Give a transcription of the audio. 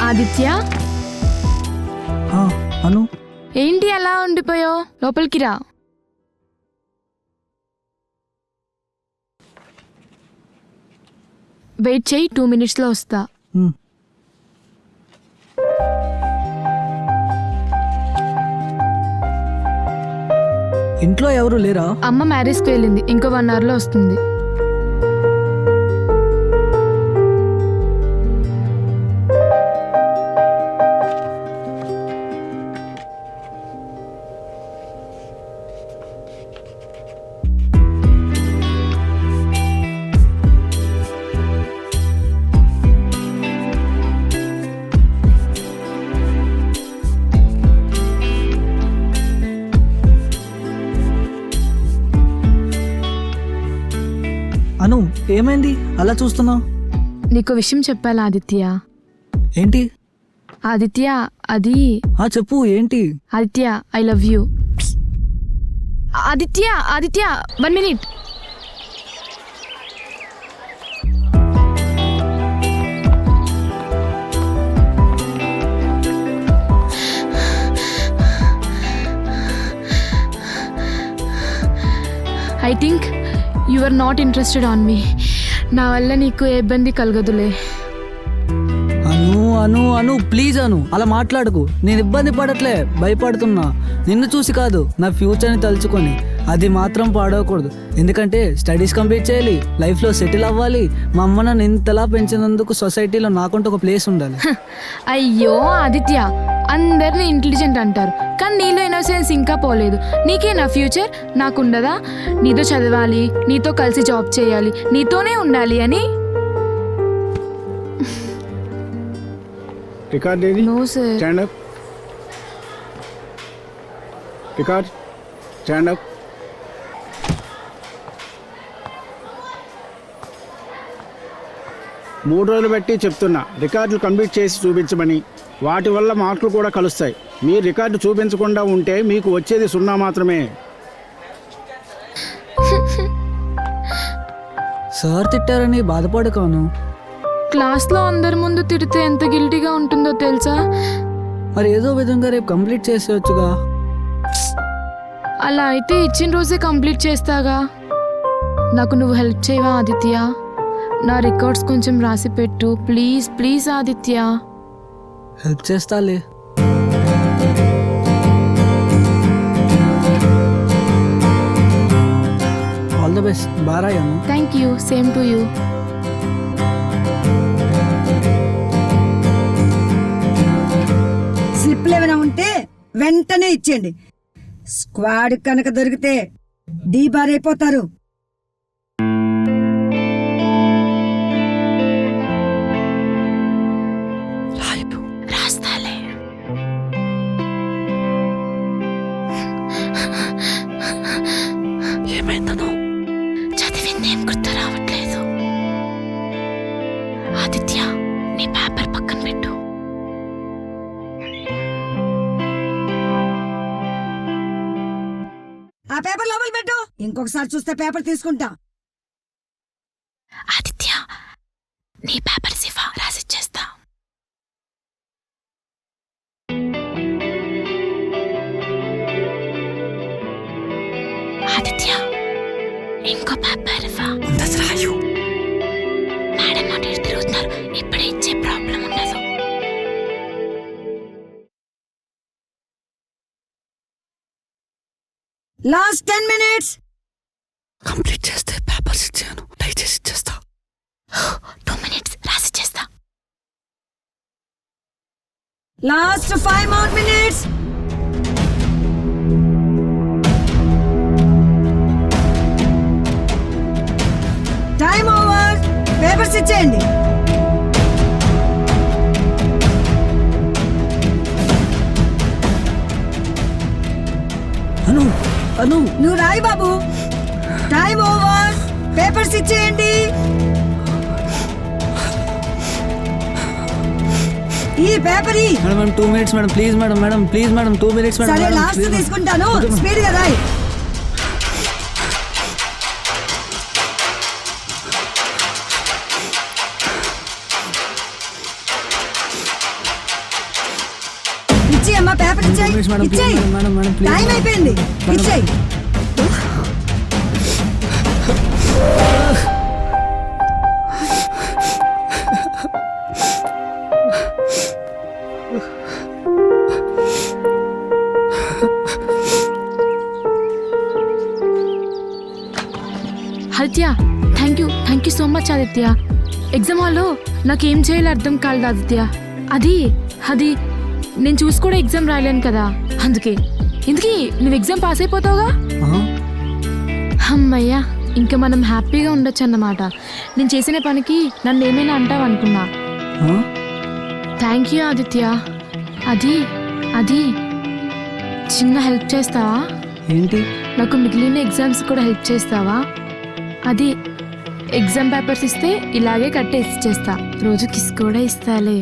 ఆదిత్య, అను ఏంటి అలా ఉండిపోయావు? లోపలికి రా. వెయిట్ చేయి, 2 minutesలో వస్తా. ఇంట్లో ఎవరు లేరా? అమ్మ మ్యారేజ్కి వెళ్ళింది, ఇంకో 1 hourలో వస్తుంది. అను ఏమైంది అలా చూస్తున్నావు? నీకు విషయం చెప్పాలా ఆదిత్య? ఏంటి? ఆదిత్య, అది చెప్పు ఏంటి? Aditya, I love you. Aditya, Aditya, 1 minute. I think you are not interested on me. నా వల్ల నీకు ఏ ఇబ్బంది కలగదులే. అను అను అను ప్లీజ్ అను, అలా మాట్లాడకు. నేను ఇబ్బంది పడట్లే, భయపడుతున్నా. నిన్ను చూసి కాదు, నా ఫ్యూచర్ని తలుచుకొని. అది మాత్రం పాడవకూడదు, ఎందుకంటే స్టడీస్ కంప్లీట్ చేయాలి, లైఫ్లో సెటిల్ అవ్వాలి. మా అమ్మ నన్ను ఇంతలా పెంచినందుకు సొసైటీలో నాకంటూ ఒక ప్లేస్ ఉండాలి. అయ్యో ఆదిత్య, అందరిని ఇంటెలిజెంట్ అంటారు, కానీ నీలో ఇన్నోసెన్స్ ఇంకా పోలేదు. నీకే నా ఫ్యూచర్, నాకుండదా? నీతో చదవాలి, నీతో కలిసి జాబ్ చేయాలి, నీతోనే ఉండాలి అని. రికార్డ్ ఏది? No sir. Stand up. Record. Stand up. మూడు రోజులు బట్టి చెప్తున్నా రికార్డులు కంప్లీట్ చేసి చూపించమని. వాటి వల్ల మార్కులు కూడా కలుస్తాయి. మీరు రికార్డు చూపించకుండా ఉంటే మీకు వచ్చేది 0 మాత్రమే. సార్ తిట్టారని బాధపడకాను. క్లాస్లో అందరి ముందు తిడితే ఎంత గిల్టీగా ఉంటుందో తెలుసా? మరి ఏదో విధంగా రేపు కంప్లీట్ చేసేయచ్చుగా. అలా అయితే ఇచ్చిన రోజే కంప్లీట్ చేస్తాగా. నాకు నువ్వు హెల్ప్ చేయవా ఆదిత్య? నా రికార్డ్స్ కొంచెం రాసి పెట్టు ప్లీజ్. ప్లీజ్ ఆదిత్య. హెల్ప్ చేస్తాలే. All the best. బారాయను. Thank you. Same to you. స్లిప్లు ఏమైనా ఉంటే వెంటనే ఇచ్చేయండి. స్క్వాడ్ కనుక దొరికితే డీబార్ అయిపోతారు. రాస్తాలే. ఏమైందను? చదివిందేం గుర్తు రావట్లేదు. ఆదిత్య, నీ పేపర్ పక్కన పెట్టు. ఆ పేపర్ లోపల పెట్టు. ఇంకొకసారి చూస్తే పేపర్ తీసుకుంటా. ఆదిత్య, నీ పేపర్ సిఫా రాసిచ్చేస్తా. ఆదిత్య, ఇంకో పేపర్ ఇవ్వా. రాయు. మేడం అటు ఇటు తిరుగుతున్నారు, ఇప్పుడే ఇచ్చే ప్రాబ్లం ఉండదు. Last 10 minutes. కంప్లీట్ చేస్తే పేపర్స్ ఇచ్చాను, దయచేసి ఇచ్చేస్తా. 2 minutes రాసిచ్చేస్తా. Last 5 more minutes. Time over. Papers ఇచ్చేయండి. అను అను నువ్వు రాయి బాబు. Time over. పేపర్స్ ఇచ్చేయండి. ఈ paper madam 2 minutes madam, please madam. Madam please madam, 2 minutes madam. సరే లాస్ట్ తీసుకుంటాను. స్పీడ్ గా రాయి. మినిట్స్ మేడం ప్లీజ్ ఇచ్చేయ్. మేడం మేడం ప్లీజ్ టైం అయిపోయింది ఇచ్చేయ్ Aditya thank you so much Aditya. Exam హాల్లో నాకేం చేయాలో అర్థం కాలేదు ఆదిత్య. అది నేను చూసి కూడా ఎగ్జామ్ రాయలేను కదా, అందుకే. ఇందుకీ నువ్వు ఎగ్జామ్ పాస్ అయిపోతావుగా? అమ్మయ్యా, ఇంకా మనం హ్యాపీగా ఉండొచ్చు అన్నమాట. నేను చేసిన పనికి నన్ను ఏమైనా అంటావు అనుకున్నా. Thank you Aditya. అది చిన్న హెల్ప్ చేస్తావా? ఏంటి? నాకు మిగిలిన ఎగ్జామ్స్ కూడా హెల్ప్ చేస్తావా? అది ఎగ్జామ్ పేపర్స్ ఇస్తే ఇలాగే కట్టేసి చేస్తా, రోజు కిస్ కూడా ఇస్తాలే.